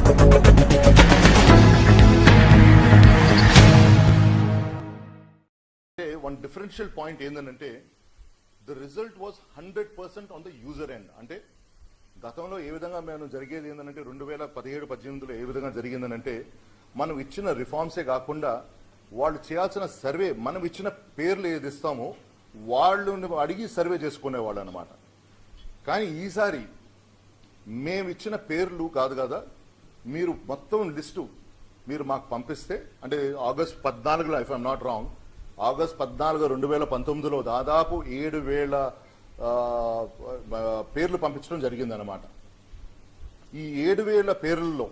One differential point ఏంటంటే the result was 100% on the user end. అంటే గతంలో ఏ విధంగా మేము జరిగేది ఏంటంటే 2017-18లో ఏ విధంగా జరిగిందనంటే మనం ఇచ్చిన రిఫార్మ్సే కాకుండా వాళ్ళు చేయాల్సిన సర్వే మనం ఇచ్చిన పేర్లు ఏది ఇస్తామో వాళ్ళు అడిగి సర్వే చేసుకునేవాళ్ళు అనమాట. కానీ ఈసారి మేము ఇచ్చిన పేర్లు కాదు కదా, మీరు మొత్తం లిస్టు మీరు మాకు పంపిస్తే, అంటే ఆగస్ట్ 14లో if I'm not wrong, August 14 2019లో దాదాపు 7,000 పేర్లు పంపించడం జరిగిందనమాట. ఈ 7,000 పేర్లలో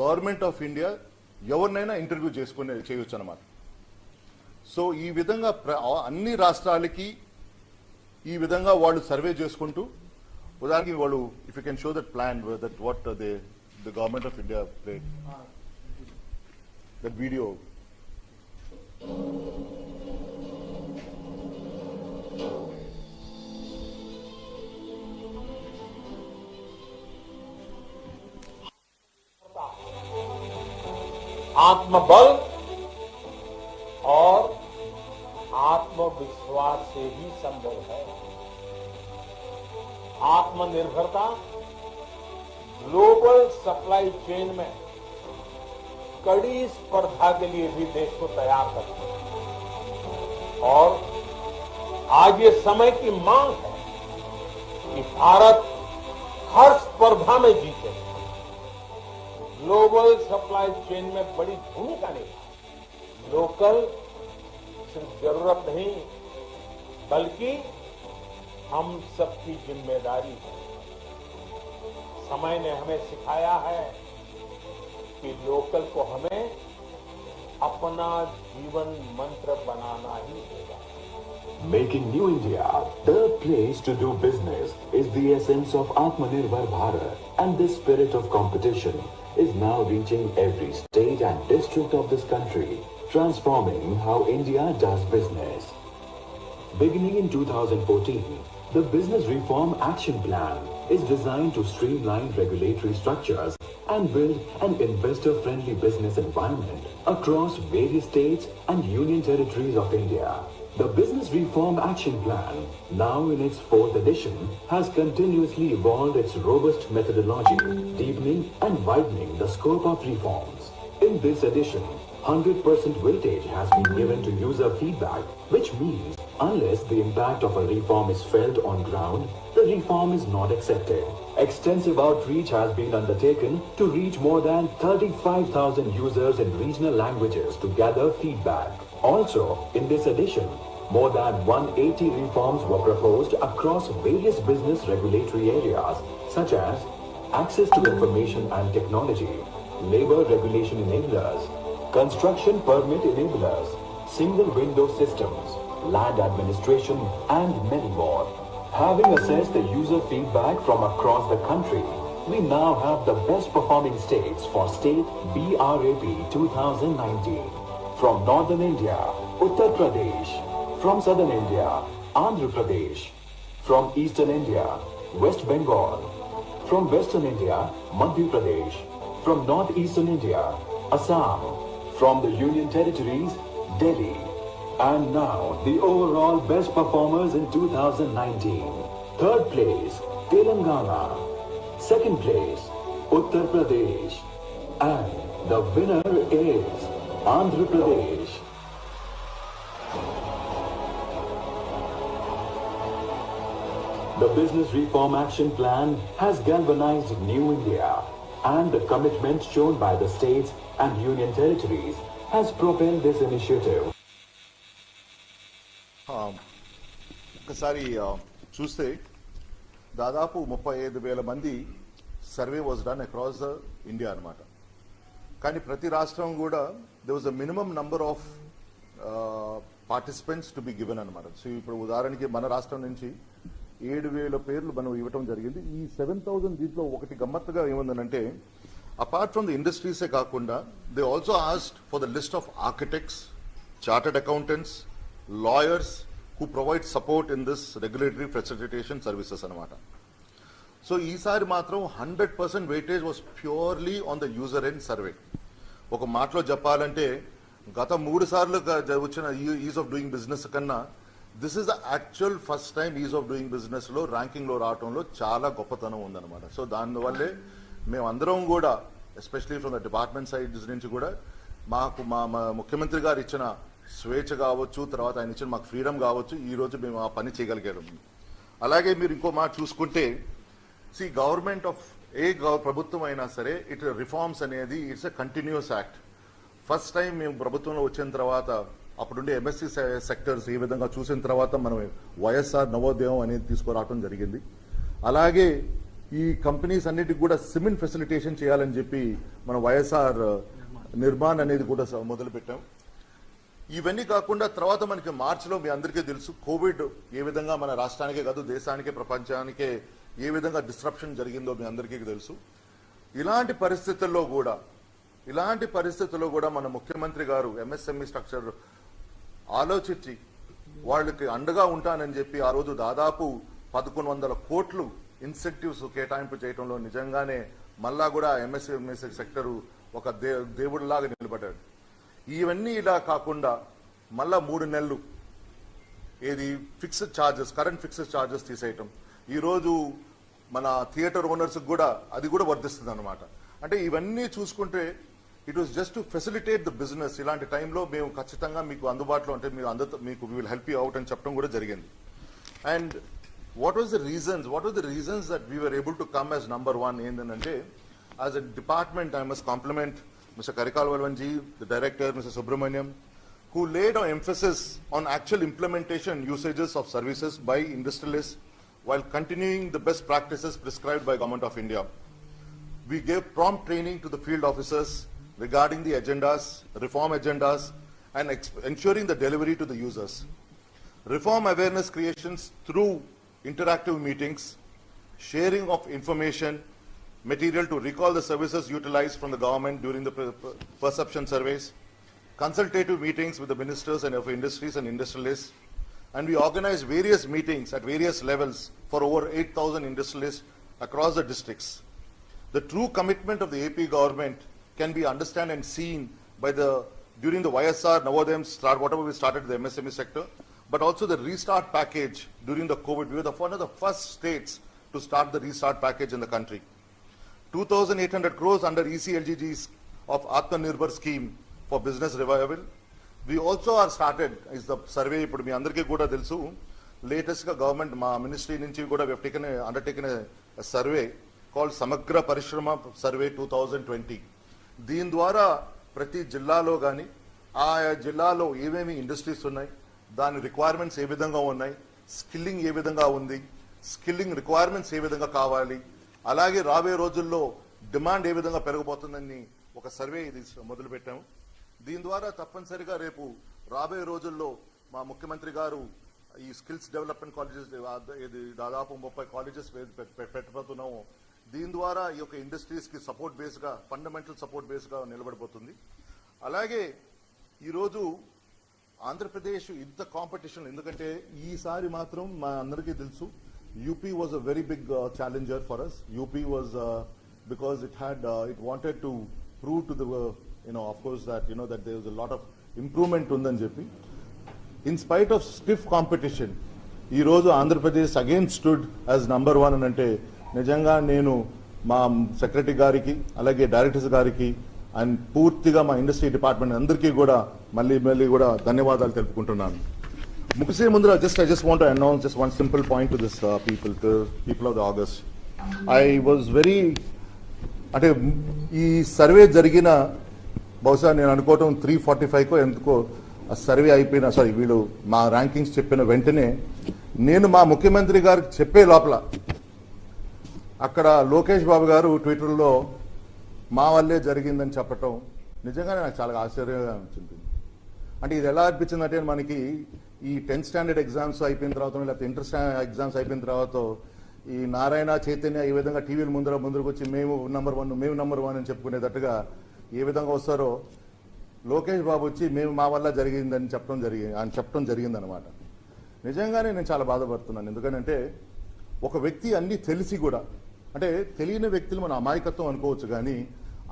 గవర్నమెంట్ ఆఫ్ ఇండియా ఎవరినైనా ఇంటర్వ్యూ చేయొచ్చు అనమాట. సో ఈ విధంగా అన్ని రాష్ట్రాలకి ఈ విధంగా వాళ్ళు సర్వే చేసుకుంటూ, ఉదాహరణకి వాళ్ళు if you can show that plan that what the government of India played that video. आत्मबल और आत्मविश्वास से ही संभव है। आत्मनिर्भरता ग्लोबल सप्लाई चेन में कड़ी स्पर्धा के लिए भी देश को तैयार करती है और आज ये समय की मांग है कि भारत हर स्पर्धा में जीते, ग्लोबल सप्लाई चेन में बड़ी भूमिका निभाए। लोकल सिर्फ जरूरत नहीं बल्कि हम सबकी जिम्मेदारी है। समय ने हमें सिखाया है कि लोकल को हमें अपना जीवन मंत्र बनाना ही होगा। Making New India the place to do business is the essence of Atmanirbhar Bharat, and this spirit of competition is now reaching every state and district of this country, transforming how India does business. Beginning in 2014, the Business Reform Action Plan is designed to streamline regulatory structures and build an investor-friendly business environment across various states and union territories of India. The Business Reform Action Plan, now in its 4th edition, has continuously evolved its robust methodology, deepening and widening the scope of reforms. In this edition, 100% weightage has been given to user feedback, which means unless the impact of a reform is felt on ground, the reform is not accepted. Extensive outreach has been undertaken to reach more than 35,000 users in regional languages to gather feedback. Also, in this edition, more than 180 reforms were proposed across various business regulatory areas such as access to information and technology, labor regulation enablers, construction permit enablers, single window systems, land administration, and many more. Having assessed the user feedback from across the country, we now have the best performing states for state BRAP 2019. From northern India, Uttar Pradesh. From southern India, Andhra Pradesh. From eastern India, West Bengal. From western India, Madhya Pradesh. From northeastern India, Assam. From the Union Territories, Delhi. And now, the overall best performers in 2019. Third place, Telangana. Second place, Uttar Pradesh. And the winner is Andhra Pradesh. The Business Reform Action Plan has galvanized New India, and the commitment shown by the states and union territories has propelled this initiative. ఒకసారి చూస్తే దాదాపు 35,000 మంది survey was done across the India అనమాట. కానీ ప్రతి రాష్ట్రం కూడా there was a minimum number of participants to be given అనమాట. సో ఇప్పుడు ఉదాహరణకి మన రాష్ట్రం నుంచి 7,000 పేర్లు మనం ఇవ్వటం జరిగింది. ఈ 7,000 దీంట్లో ఒకటి గమ్మత్తుగా ఏముందనంటే, అపార్ట్ ఫ్రమ్ ద ఇండస్ట్రీసే కాకుండా they also asked for the list of architects, chartered accountants, lawyers who provide support in this regulatory facilitation services అనమాట. సో ఈసారి మాత్రం 100% weightage was purely on the user end survey. ఒక మాటలో చెప్పాలంటే గత 3 సార్లు వచ్చిన ఈజ్ ఆఫ్ డూయింగ్ బిజినెస్ కన్నా this is the actual first time is of doing business లో ర్యాంకింగ్ లో రావడంలో చాలా గొప్పతనం ఉందన్నమాట. సో దానివల్లే మేమందరం కూడా especially from the department side నుంచి కూడా మాకు మా ముఖ్యమంత్రి గారు ఇచ్చిన స్వేచ్ఛ కావచ్చు, తర్వాత ఆయన ఇచ్చిన మాకు ఫ్రీడమ్ కావచ్చు, ఈ రోజు మేము ఆ పని చేయగలిగాం. అలాగే మీరు ఇంకో మాట చూసుకుంటే గవర్నమెంట్ ఆఫ్ ప్రభుత్వం అయినా సరే ఇట్ రిఫార్మ్స్ అనేది it's a continuous act. First time మేము ప్రభుత్వంలో వచ్చిన తర్వాత అప్పుడుండే ఎంఎస్సి సెక్టర్స్ ఏ విధంగా చూసిన తర్వాత మనం వైఎస్ఆర్ నవోదయం అనేది తీసుకురావడం జరిగింది. అలాగే ఈ కంపెనీస్ అన్నిటికి కూడా సిమెంట్ ఫెసిలిటేషన్ చేయాలని చెప్పి మనం వైఎస్ఆర్ నిర్మాణ్ అనేది కూడా మొదలు పెట్టాం. ఇవన్నీ కాకుండా తర్వాత మనకి మార్చిలో మీ అందరికీ తెలుసు కోవిడ్ ఏ విధంగా మన రాష్ట్రానికే కాదు దేశానికే ప్రపంచానికే ఏ విధంగా డిస్ట్రప్షన్ జరిగిందో మీ అందరికీ తెలుసు. ఇలాంటి పరిస్థితుల్లో కూడా మన ముఖ్యమంత్రి గారు ఎంఎస్ఎంఈ స్ట్రక్చర్ ఆలోచించి వాళ్ళకి అండగా ఉంటానని చెప్పి ఆ రోజు దాదాపు 1100 కోట్లు ఇన్సెంటివ్స్ కేటాయింపు చేయడంలో నిజంగానే మళ్ళా కూడా ఎంఎస్ఎంఈ సెక్టర్ ఒక దేవుడిలాగా నిలబడ్డాడు. ఇవన్నీ ఇలా కాకుండా మళ్ళా 3 నెలలు ఏది fixed charges, current fixed charges తీసేయటం, ఈ రోజు మన థియేటర్ ఓనర్స్ కూడా అది కూడా వర్తిస్తుంది అనమాట. అంటే ఇవన్నీ చూసుకుంటే it was just to facilitate the business. ఇలాంటి టైంలో మేము ఖచ్చితంగా మీకు అందుబాటులో అంటే మీకు we will help you out అని చెప్పడం కూడా జరిగింది. And what was the reasons that we were able to come as number one ఏంటంటే as a department I must compliment Mr. Karikal Valvanji, the director, Mr. Subramaniam, who laid an emphasis on actual implementation usages of services by industrialists while continuing the best practices prescribed by Government of India. We gave prompt training to the field officers regarding the agendas, reform agendas, and ensuring the delivery to the users. Reform awareness creations through interactive meetings, sharing of information, material to recall the services utilized from the government during the perception surveys, consultative meetings with the ministers and of industries and industrialists, and we organized various meetings at various levels for over 8,000 industrialists across the districts. The true commitment of the AP government can be understood and seen by during the YSR Navodayam whatever we started the MSME sector, but also the restart package during the COVID. We were one of the first states to start the restart package in the country. 2,800 crores under ECLGG's of Atmanirbhar scheme for business revival. We also are started is the survey. Ipudu mi andariki kuda telusu latest ga government ma ministry nunchi kuda we have undertaken a survey called Samagra Parishrama Survey 2020. దీని ద్వారా ప్రతి జిల్లాలో కానీ ఆయా జిల్లాలో ఏమేమి industries ఉన్నాయి, దాని రిక్వైర్మెంట్స్ ఏ విధంగా ఉన్నాయి, స్కిల్లింగ్ ఏ విధంగా ఉంది, స్కిల్లింగ్ రిక్వైర్మెంట్స్ ఏ విధంగా కావాలి, అలాగే రాబోయే రోజుల్లో డిమాండ్ ఏ విధంగా పెరగబోతుందని ఒక సర్వే ఇది మొదలు పెట్టాము. దీని ద్వారా తప్పనిసరిగా రేపు రాబోయే రోజుల్లో మా ముఖ్యమంత్రి గారు ఈ స్కిల్స్ డెవలప్మెంట్ కాలేజెస్ దాదాపు 30 కాలేజెస్ పెట్టబోతున్నాము. దీని ద్వారా ఈ యొక్క ఇండస్ట్రీస్ కి సపోర్ట్ బేస్ గా ఫండమెంటల్ సపోర్ట్ బేస్ గా నిలబడిపోతుంది. అలాగే ఈరోజు ఆంధ్రప్రదేశ్ ఇంత కాంపిటీషన్ ఎందుకంటే ఈసారి మాత్రం మా అందరికీ తెలుసు UP was a very big challenger for us. UP was because it wanted to prove to the of course that that there was a lot of improvement ఉందని చెప్పి in spite of stiff competition ఈ రోజు Andhra Pradesh again stood as number 1 అని అంటే నిజంగా నేను మా secretary గారికి అలాగే డైరెక్టర్స్ గారికి అండ్ పూర్తిగా మా ఇండస్ట్రీ డిపార్ట్మెంట్ అందరికీ కూడా మళ్ళీ కూడా ధన్యవాదాలు తెలుపుకుంటున్నాను. ముగిసే ముందు I just want to announce just one simple point to this people of the August. I was very అంటే ఈ సర్వే జరిగిన బహుశా నేను అనుకోవటం 3:45కో ఎందుకో ఆ సర్వే అయిపోయిన వీళ్ళు మా ర్యాంకింగ్స్ చెప్పిన వెంటనే నేను మా ముఖ్యమంత్రి గారికి చెప్పే లోపల అక్కడ లోకేష్ బాబు గారు ట్విట్టర్లో మా వల్లే జరిగిందని చెప్పటం నిజంగానే నాకు చాలా ఆశ్చర్యంగా అనిపించింది. అంటే ఇది ఎలా అనిపించిందంటే మనకి ఈ 10th స్టాండర్డ్ ఎగ్జామ్స్ అయిపోయిన తర్వాత లేకపోతే ఇంటర్ ఎగ్జామ్స్ అయిపోయిన తర్వాత ఈ నారాయణ చైతన్య ఈ విధంగా టీవీల ముందరకు వచ్చి మేము నంబర్ 1 అని చెప్పుకునేటట్టుగా ఏ విధంగా వస్తారో లోకేష్ బాబు వచ్చి మేము మా వల్ల జరిగిందని చెప్పడం జరిగిందనమాట. నిజంగానే నేను చాలా బాధపడుతున్నాను. ఎందుకంటే ఒక వ్యక్తి అన్ని తెలిసి కూడా అంటే తెలియని వ్యక్తులు మన అమాయకత్వం అనుకోవచ్చు, కానీ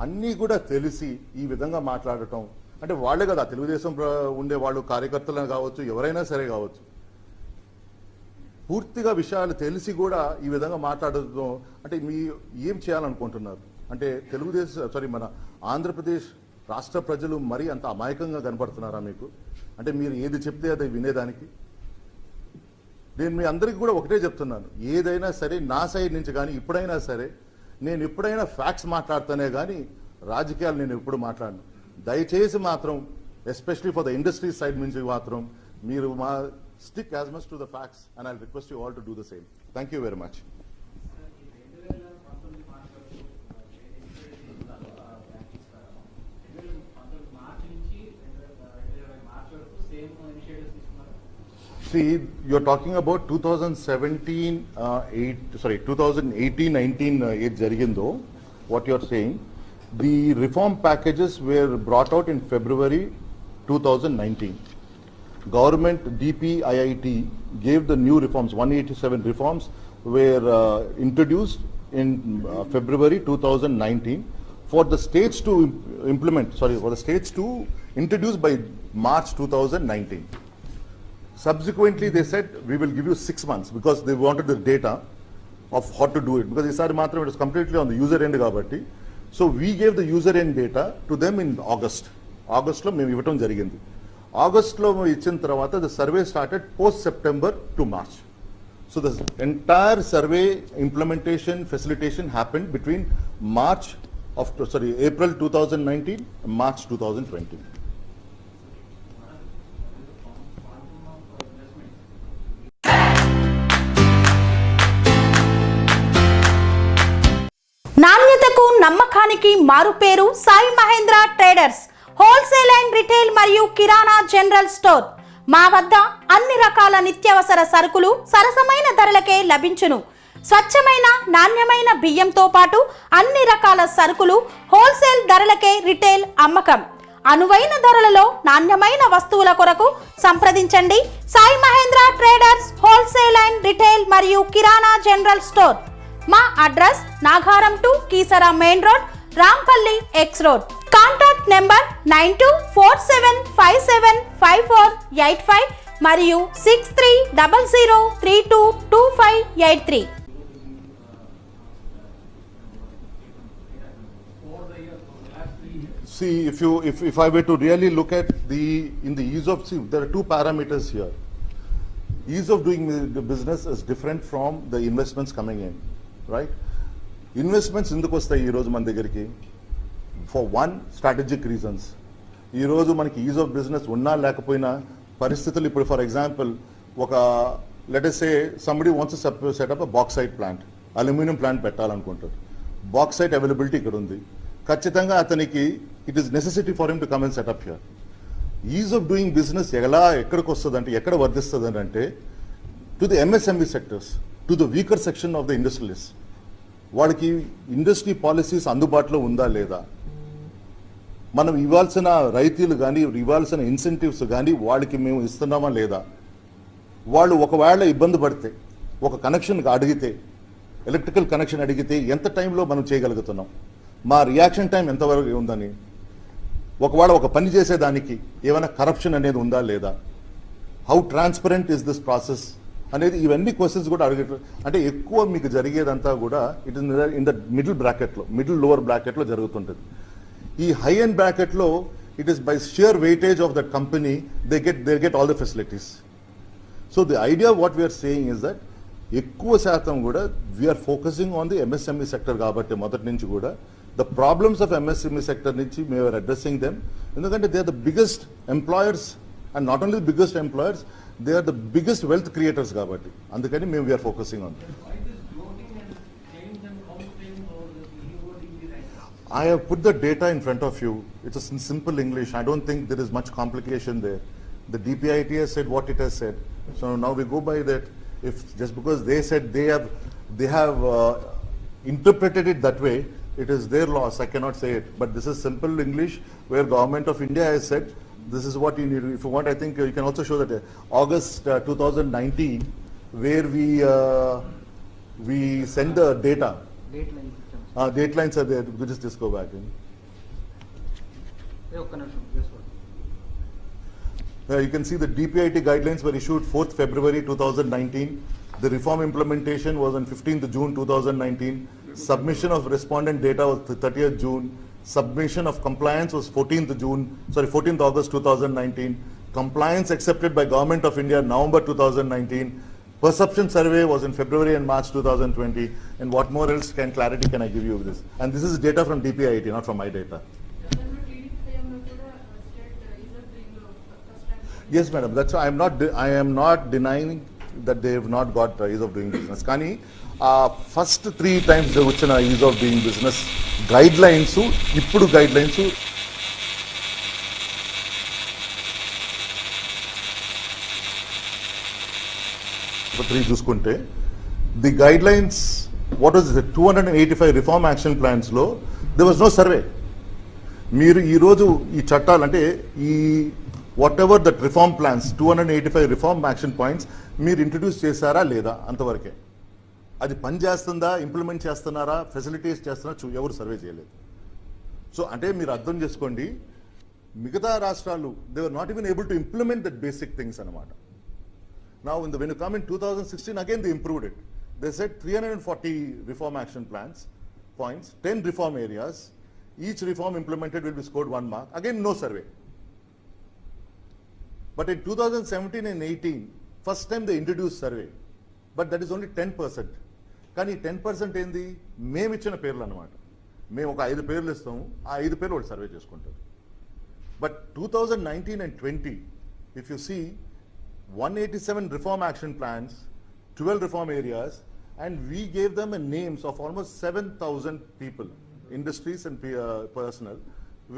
అన్నీ కూడా తెలిసి ఈ విధంగా మాట్లాడటం అంటే వాళ్ళే కదా తెలుగుదేశం ఉండే వాళ్ళు కార్యకర్తలను కావచ్చు, ఎవరైనా సరే కావచ్చు, పూర్తిగా విషయాలు తెలిసి కూడా ఈ విధంగా మాట్లాడటం అంటే మీ ఏం చేయాలనుకుంటున్నారు? అంటే మన ఆంధ్రప్రదేశ్ రాష్ట్ర ప్రజలు మరీ అంత అమాయకంగా కనబడుతున్నారా మీకు? అంటే మీరు ఏది చెప్తే అది వినేదానికి? నేను మీ అందరికీ కూడా ఒకటే చెప్తున్నాను, ఏదైనా సరే నా సైడ్ నుంచి కానీ ఇప్పుడైనా సరే నేను ఎప్పుడైనా ఫ్యాక్ట్స్ మాట్లాడుతానే కానీ రాజకీయాలు నేను ఎప్పుడు మాట్లాడను. దయచేసి మాత్రం especially for the industry side నుంచి మాత్రం మీరు stick as much to the facts and I request you all to do the same. Thank you very much. See, you're talking about 2018-19 జరిగిందో, what you're saying. The reform packages were brought out in February 2019. Government DPIIT gave the new reforms, 187 reforms were introduced in February 2019 for the states to introduce by March 2019. Subsequently, they said, we will give you 6 months because they wanted the data of how to do it. Because isari matram it was completely on the user end kabatti. So we gave the user end data to them in August. August lo mem ivatam jarigindi. August lo ichin tarvata the survey started post September to March. So the entire survey implementation facilitation happened between April 2019 and March 2020. నాణ్యతకు నమ్మకానికి మారుపేరు Sai Mahendra traders, wholesale and retail మరియు kirana general store. మా వద్ద అన్ని రకాల నిత్యావసర సరుకులు సరసమైన ధరలకే లభించును. స్వచ్ఛమైన నాణ్యమైన బియ్యంతో పాటు అన్ని రకాల సరుకులు హోల్సేల్ ధరలకే రిటైల్ అమ్మకం. అనువైన ధరలలో నాణ్యమైన వస్తువుల కొరకు సంప్రదించండి Sai Mahendra traders, wholesale and retail మరియు కిరాణా జనరల్ స్టోర్. మా address Nagaram to Keesara main road, Rampalli X road. Contact number 9247575485 మరియు 6300322583. See, if I were to really look at in the ease of, there are two parameters here. Ease of doing the business is different from the investments coming in, right? Investments ఎందుకు వస్తాయి ఈ రోజు మన దగ్గరికి? For one, strategic reasons. ఈ రోజు మనకి is of business ఉన్నా లేకపోయినా పరిస్థితులు ఇప్పుడు for example let us say somebody wants to set up a bauxite plant, aluminum plant పెట్టాలనుకుంటారు. Bauxite availability ఇక్కడ ఉంది. ఖచ్చితంగా అతనికి it is necessity for him to come and set up here. Ease of doing business ఎక్కడికి వస్తుందంటే ఎక్కడ వర్ధిస్తుందంటే to the MSME sectors, to the weaker section of the industrialists. వాళ్ళకి industry policies అందుబాటులో ఉందా లేదా, మనం ఇవ్వాల్సిన రైతులు కానీ ఇవ్వాల్సిన ఇన్సెంటివ్స్ కానీ వాళ్ళకి మేము ఇస్తున్నామా లేదా, వాళ్ళు ఒకవేళ ఇబ్బంది పడితే ఒక కనెక్షన్ అడిగితే, ఎలక్ట్రికల్ కనెక్షన్ అడిగితే ఎంత టైంలో మనం చేయగలుగుతున్నాం, మా రియాక్షన్ టైం ఎంతవరకు ఉందని, ఒకవేళ ఒక పని చేసేదానికి ఏమైనా కరప్షన్ అనేది ఉందా లేదా, how transparent is this process అనేది ఇవన్నీ క్వశ్చన్స్ కూడా అడిగే. అంటే ఎక్కువ మీకు జరిగేదంతా కూడా it is in the middle lower బ్రాకెట్లో జరుగుతుంటుంది. ఈ హై ఎండ్ బ్రాకెట్లో it is by sheer weightage of that company they get all the facilities. So the idea what we are saying is that ఎక్కువ శాతం కూడా we are focusing on the MSME sector కాబట్టి మొదటి నుంచి కూడా the problems of MSME sector నుంచి we are addressing them. ఎందుకంటే they are the biggest employers and not only the biggest employers, they are the biggest wealth creators kabatti andukani we are focusing on. I have put the data in front of you. It's in simple English. I don't think there is much complication there. The DPIIT has said what it has said, so now we go by that. If just because they said they have interpreted it that way, it is their loss. I cannot say it, but this is simple English where Government of India has said this is what you need. If you want, I think you can also show that August 2019, where we send the data date lines ఇచ్చాము. Date lines are there. We just go back in. ఒక్క నిమిషం చేసుకోండి. You can see the DPIT guidelines were issued 4th February 2019. The reform implementation was on 15th June 2019. Submission of respondent data was 30th June. Submission of compliance was 14th August 2019. Compliance accepted by Government of India November 2019. Perception survey was in February and March 2020. And what more else clarity can I give you of this? And this is data from DPIT, not from my data. Yes, madam. That's why I am not denying that they have not got ease of doing business. Kani first 3 times వచ్చిన ease of doing business guidelines ఇప్పుడు guidelines for 3 చూసుకుంటే the guidelines what was it 285 reform action plans లో there was no survey. మీరు ఈ రోజు ఈ చట్టాలు అంటే ఈ whatever that reform plans 285 reform action points మీరు ఇంట్రడ్యూస్ చేశారా లేదా అంతవరకే. అది పని చేస్తుందా, ఇంప్లిమెంట్ చేస్తున్నారా, ఫెసిలిటీస్ చేస్తున్నారా ఎవరు సర్వే చేయలేదు. సో అంటే మీరు అర్థం చేసుకోండి, మిగతా రాష్ట్రాలు they were not even able to implement that basic things అనమాట. Now when you come in 2016 again they improved it. They said 340 reform action plans points, 10 reform areas, each reform implemented will be scored 1 mark. Again no survey. But in 2017 and 18, first time they introduced survey. But that is only 10%. కానీ 10% ఏంది మేము ఇచ్చిన పేర్లు అనమాట. మేము ఒక 5 పేర్లు ఇస్తాము, ఆ 5 పేర్లు వాళ్ళు సర్వే చేసుకుంటారు. But 2019 and 20, if you see 187 reform action plans, 12 reform areas, and we gave them a names of almost 7,000 people, industries and personnel,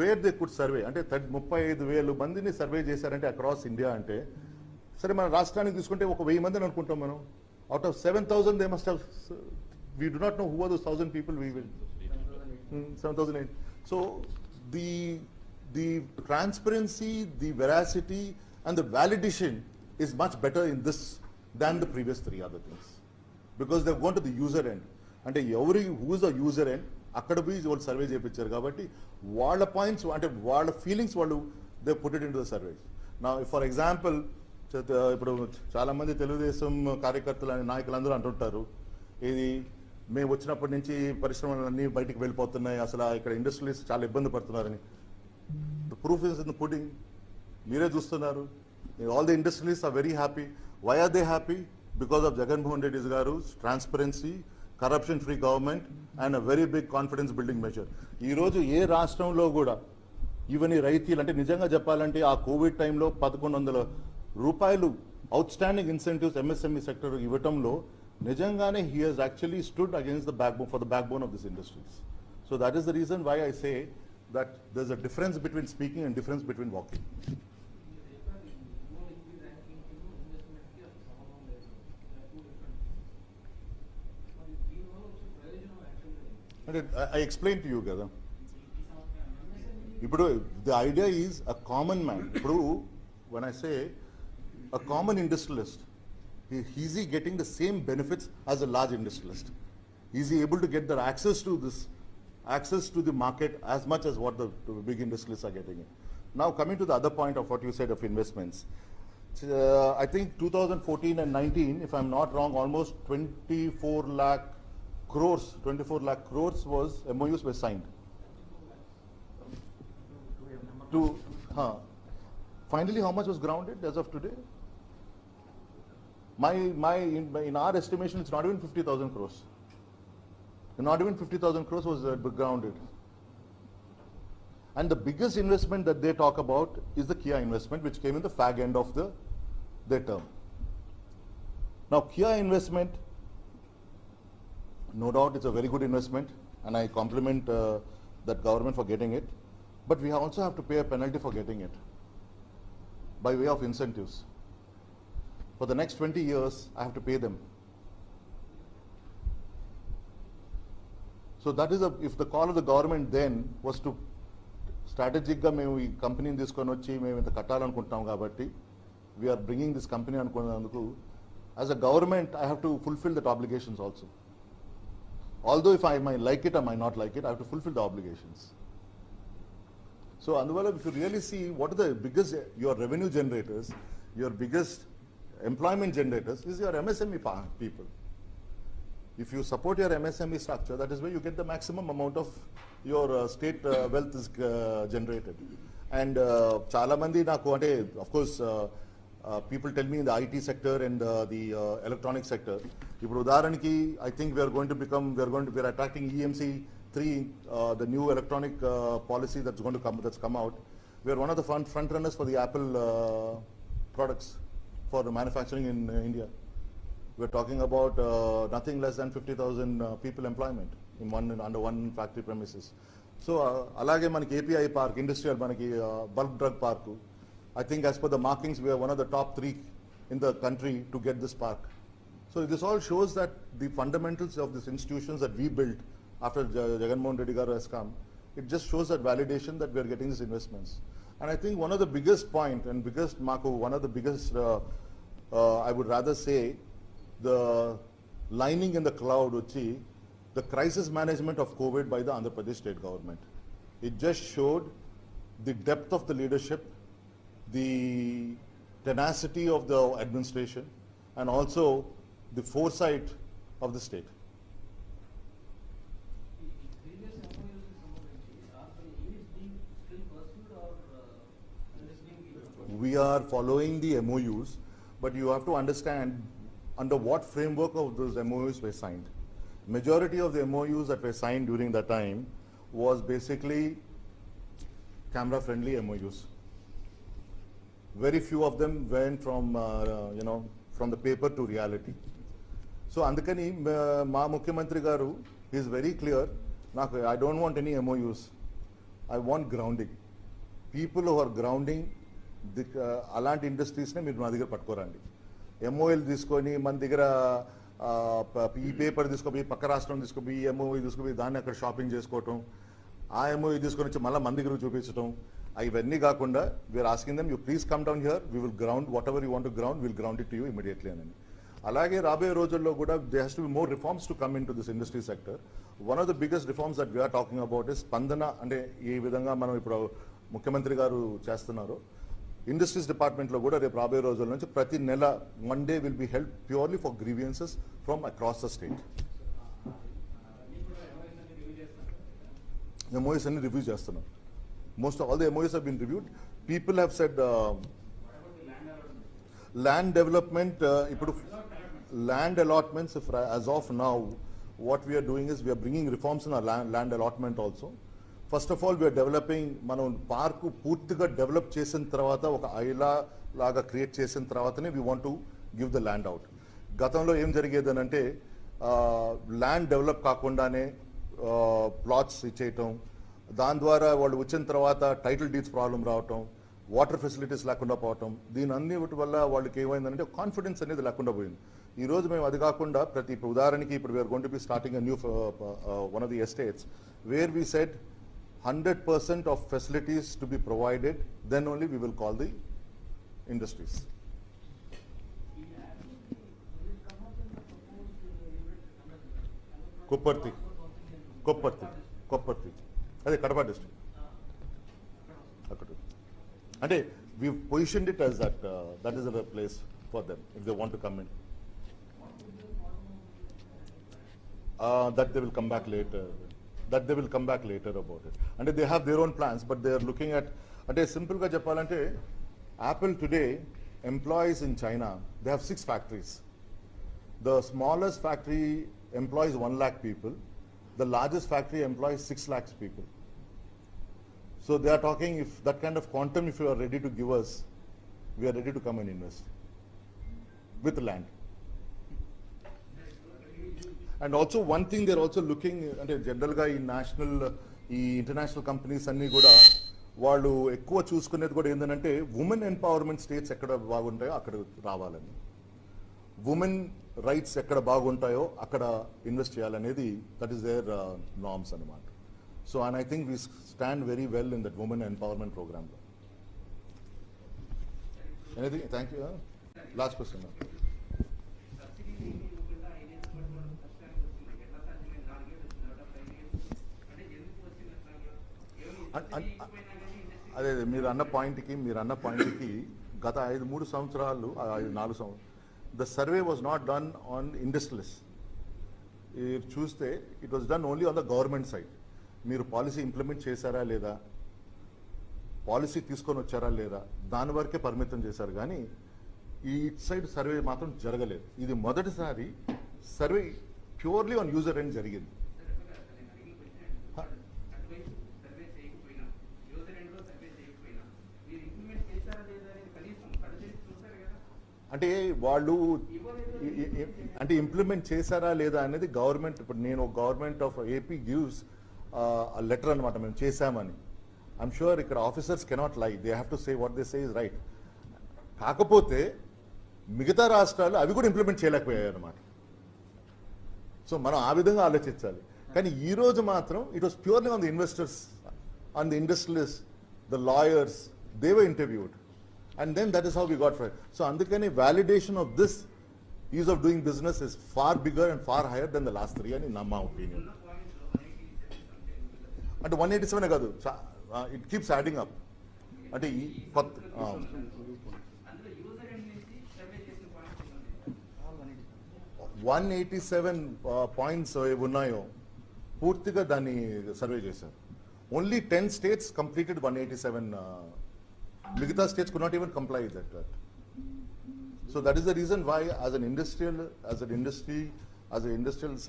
where they could survey. అంటే 35,000 మందిని సర్వే చేశారంటే అక్రాస్ ఇండియా. అంటే సరే మన రాష్ట్రానికి తీసుకుంటే ఒక 1000 మందిని అనుకుంటాం మనం. Out of 7,000 they must have, we do not know who are those 1,000 people. We will 7,008. So the transparency, the veracity and the validation is much better in this than the previous 3 other things, because they've gone to the user end. అంటే ఎవరి who is the user end అక్కడ పోయి వాళ్ళు survey చేయించారు కాబట్టి వాళ్ళ points అంటే వాళ్ళ ఫీలింగ్స్ వాళ్ళు they put it in to the survey. నా ఫర్ ఎగ్జాంపుల్ ఇప్పుడు చాలా మంది తెలుగుదేశం కార్యకర్తలు అని నాయకులందరూ అంటుంటారు, ఇది మేము వచ్చినప్పటి నుంచి పరిశ్రమలన్నీ బయటికి వెళ్ళిపోతున్నాయి, అసలు ఇక్కడ ఇండస్ట్రీస్ చాలా ఇబ్బంది పడుతున్నారని. The proof is in the pudding. మీరే చూస్తున్నారు. All the industries are very happy. Why are they happy? Because of Jaganmohan Reddy garu transparency, corruption free government and a very big confidence building measure. ఈరోజు ఏ రాష్ట్రంలో కూడా ఈవెన్ ఈ రైతులు అంటే నిజంగా చెప్పాలంటే ఆ కోవిడ్ టైంలో 1,100 రూపాయలు అవుట్స్టాండింగ్ ఇన్సెంటివ్స్ ఎంఎస్ఎంఈ సెక్టర్ ఇవ్వటంలో నిజంగానే he has actually stood against the back bone for the back bone of this industries. So that is the reason why I say that there is a difference between speaking and difference between walking. అంటే I explain to you కదా. ఇప్పుడు the idea is a common man. ఇప్పుడు when I say a common industrialist, is he getting the same benefits as a large industrialist? Is he able to get the access to the market as much as what the big industrialists are getting it? Now coming to the other point of what you said of investments, I think 2014 and 19, if I'm not wrong, almost 24 lakh crores was MOUs were signed. Finally, how much was grounded as of today? In our estimation, it's not even 50,000 crores. Not even 50,000 crores was grounded. And the biggest investment that they talk about is the Kia investment, which came in the fag end of their term. Now, Kia investment, no doubt it's a very good investment, and I compliment that government for getting it. But we also have to pay a penalty for getting it by way of incentives. For the next 20 years, I have to pay them. So that is if the call of the government then was to strategically మేము ఈ కంపెనీని తీసుకొని వచ్చి మేము ఇంత కట్టాలనుకుంటున్నాం కాబట్టి we're bringing this company అనుకున్నందుకు as a government I have to fulfil that obligations also. although if I might like it or might not like it, I have to fulfill the obligations. So Andwala, if you really see what are the biggest, your revenue generators, your biggest employment generators is your MSME people. If you support your MSME structure, that is where you get the maximum amount of your state wealth is generated. And chala mandi naku ante, of course, people tell me in the IT sector and the electronic sector. Ippudu udaharaniki, I think we are attracting EMC 3, the new electronic policy that's come out. We are one of the front runners for the Apple products for the manufacturing in India. We're talking about nothing less than 50,000 people employment in under one factory premises. So alage manaki API park, industrial manaki bulk drug park. I think as per the markings, we are one of the top 3 in the country to get this park. So this all shows that the fundamentals of these institutions that we built after Jagan Mohan Reddy Garu has come, it just shows that validation that we are getting these investments. And I think one of the biggest point and biggest, Marco, one of the biggest, I would rather say, the lining in the cloud, uchi, the crisis management of COVID by the Andhra Pradesh state government. It just showed the depth of the leadership, the tenacity of the administration, and also the foresight of the state. We are following the MOUs, but you have to understand under what framework of those MOUs were signed. Majority of the MOUs that were signed during that time was basically camera-friendly MOUs. Very few of them went from, from the paper to reality. So andukani ma Mukhyamantri garu, he is very clear, I don't want any MOUs. I want grounding. People who are grounding అలాంటి ఇండస్ట్రీస్నే మీరు నా దగ్గర పట్టుకోరండి. ఎంఓఎల్ తీసుకొని మన దగ్గర ఈ paper తీసుకుపోయి పక్క రాష్ట్రం తీసుకుపోయి ఎంఓఈ తీసుకుపోయి దాన్ని అక్కడ షాపింగ్ చేసుకోవటం, ఆ ఎంఓఈ తీసుకొని వచ్చి మళ్ళీ మన దగ్గర చూపించడం, ఇవన్నీ కాకుండా we are asking them you please come down here, we will ground whatever you want to ground, will ground it to you immediately అని. అలాగే రాబోయే రోజుల్లో కూడా they has to be more reforms to come in to this industry sector. One of the biggest reforms that we are talking about is Spandana. అంటే ఈ విధంగా మనం ఇప్పుడు ముఖ్యమంత్రి గారు చేస్తున్నారు. ఇండస్ట్రీస్ డిపార్ట్మెంట్లో కూడా రేపు రాబోయే రోజుల నుంచి ప్రతి నెల one day will be help purely for grievances from across the state. MOUs అన్ని రివ్యూ చేస్తున్నాం. Most all the MOUs have been reviewed. People have said land development, ఇప్పుడు land allotments, as of now what we are doing is we are bringing reforms in our land allotment also. First of all we are developing, మనం park పూర్తిగా develop చేసిన తర్వాత ఒక ఐలా లాగా create చేసిన తర్వాతనే we want to give the land out. గతంలో ఏం జరిగేది అని అంటే ల్యాండ్ డెవలప్ కాకుండానే ప్లాట్స్ ఇచ్చేయటం, దాని ద్వారా వాళ్ళు వచ్చిన తర్వాత టైటిల్ డీడ్స్ ప్రాబ్లం రావటం, వాటర్ ఫెసిలిటీస్ లేకుండా పోవటం, దీని అన్నిటి వల్ల వాళ్ళకి ఏమైందంటే కాన్ఫిడెన్స్ అనేది లేకుండా పోయింది. ఈ రోజు మేము అది కాకుండా ఇప్పుడు ఉదాహరణకి ఇప్పుడు we are going to be starting a new one of the estates where we said 100% of facilities to be provided, then only we will call the industries. Kopparthi. Ade Kadapa district. And we've positioned it as that, that is the place for them if they want to come in. That they will come back later. About it. And they have their own plans, but they are looking at, simple ga cheppalante, Apple today employs in China, they have 6 factories. The smallest factory employs 1 lakh people. The largest factory employs 6 lakhs people. So they are talking, if that kind of quantum, if you are ready to give us, we are ready to come and invest with land. And also one thing they're also looking at general గా ఈ national ఈ international companies అన్ని కూడా వాళ్ళు ఎక్కువ చూసుకునేది కూడా ఏంటంటే ఉమెన్ ఎంపవర్మెంట్ స్టేట్స్ ఎక్కడ బాగుంటాయో అక్కడ రావాలని, ఉమెన్ రైట్స్ ఎక్కడ బాగుంటాయో అక్కడ ఇన్వెస్ట్ చేయాలనేది దట్ ఈస్ దేర్ నార్మ్స్ అన్నమాట. So and I think we stand very well in that women empowerment programme. Anything? Thank you. Last question. అదే మీరు అన్న పాయింట్కి గత 3 సంవత్సరాలు 4 సంవత్సరాలు the survey was not done on industrialist. చూస్తే it was done only on the government side. మీరు policy implement చేశారా లేదా, పాలసీ తీసుకొని వచ్చారా లేదా, దాని వరకే పరిమితం చేశారు. కానీ ఈ ఇట్ సైడ్ సర్వే మాత్రం జరగలేదు. ఇది మొదటిసారి survey purely on user end జరిగింది. అంటే వాళ్ళు అంటే ఇంప్లిమెంట్ చేశారా లేదా అనేది గవర్నమెంట్, ఇప్పుడు నేను government of AP gives letter అనమాట మేము చేశామని. ఐఎమ్ షూర్ ఇక్కడ ఆఫీసర్స్ కెనాట్ లై, they have to say what they say is right. కాకపోతే మిగతా రాష్ట్రాలు అవి కూడా ఇంప్లిమెంట్ చేయలేకపోయాయి అనమాట. సో మనం ఆ విధంగా ఆలోచించాలి. కానీ ఈ రోజు మాత్రం it was purely on the investors, on the industrialist, the lawyers, they were interviewed. And then that is how we got fired. So andukane validation of this ease of doing business is far bigger and far higher than the last 3 and in my opinion. And 187 kadu, it keeps adding up. Ante 187 points unnayo పూర్తిగా దాన్ని survey చేశారు. Only 10 states completed 187. Migita states could not even comply with that. So that is the reason why as an industrial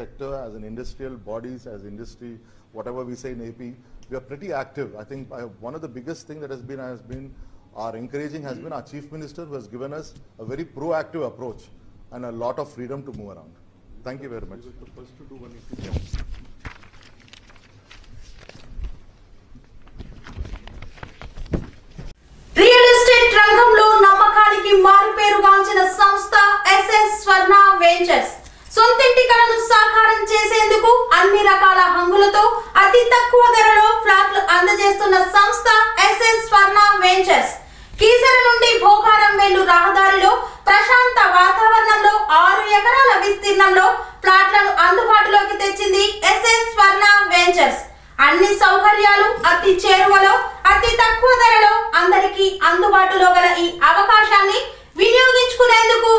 sector, as an industrial bodies, as industry, whatever we say in AP, we are pretty active. I think one of the biggest thing that has been our encouraging has been our Chief Minister, who has given us a very proactive approach and a lot of freedom to move around. Thank you very much. First to do 187. రంగంలో నమ్మకానికి మారుపేరుగాంచిన సంస్థ SS స్వర్ణ ventures సొంతింటి కలను సాకారం చేసేందుకు అన్ని రకాల హంగులతో అతి తక్కువ ధరలో ఫ్లాట్లు అందజేస్తున్న సంస్థ ఎస్ఎస్ స్వర్ణ వెంచర్స్. కీసర నుండి భోగారం వెళ్ళు రహదారిలో ప్రశాంత వాతావరణంలో 6 ఎకరాల విస్తీర్ణంలో ఫ్లాట్లను అందుబాటులోకి తెచ్చింది ఎస్ఎస్ స్వర్ణ వెంచర్స్. అన్ని సౌకర్యాలు అతి చేరువలో అతి తక్కువ ధరలో అందరికీ అందుబాటులో గల ఈ అవకాశాన్ని వినియోగించుకునేందుకు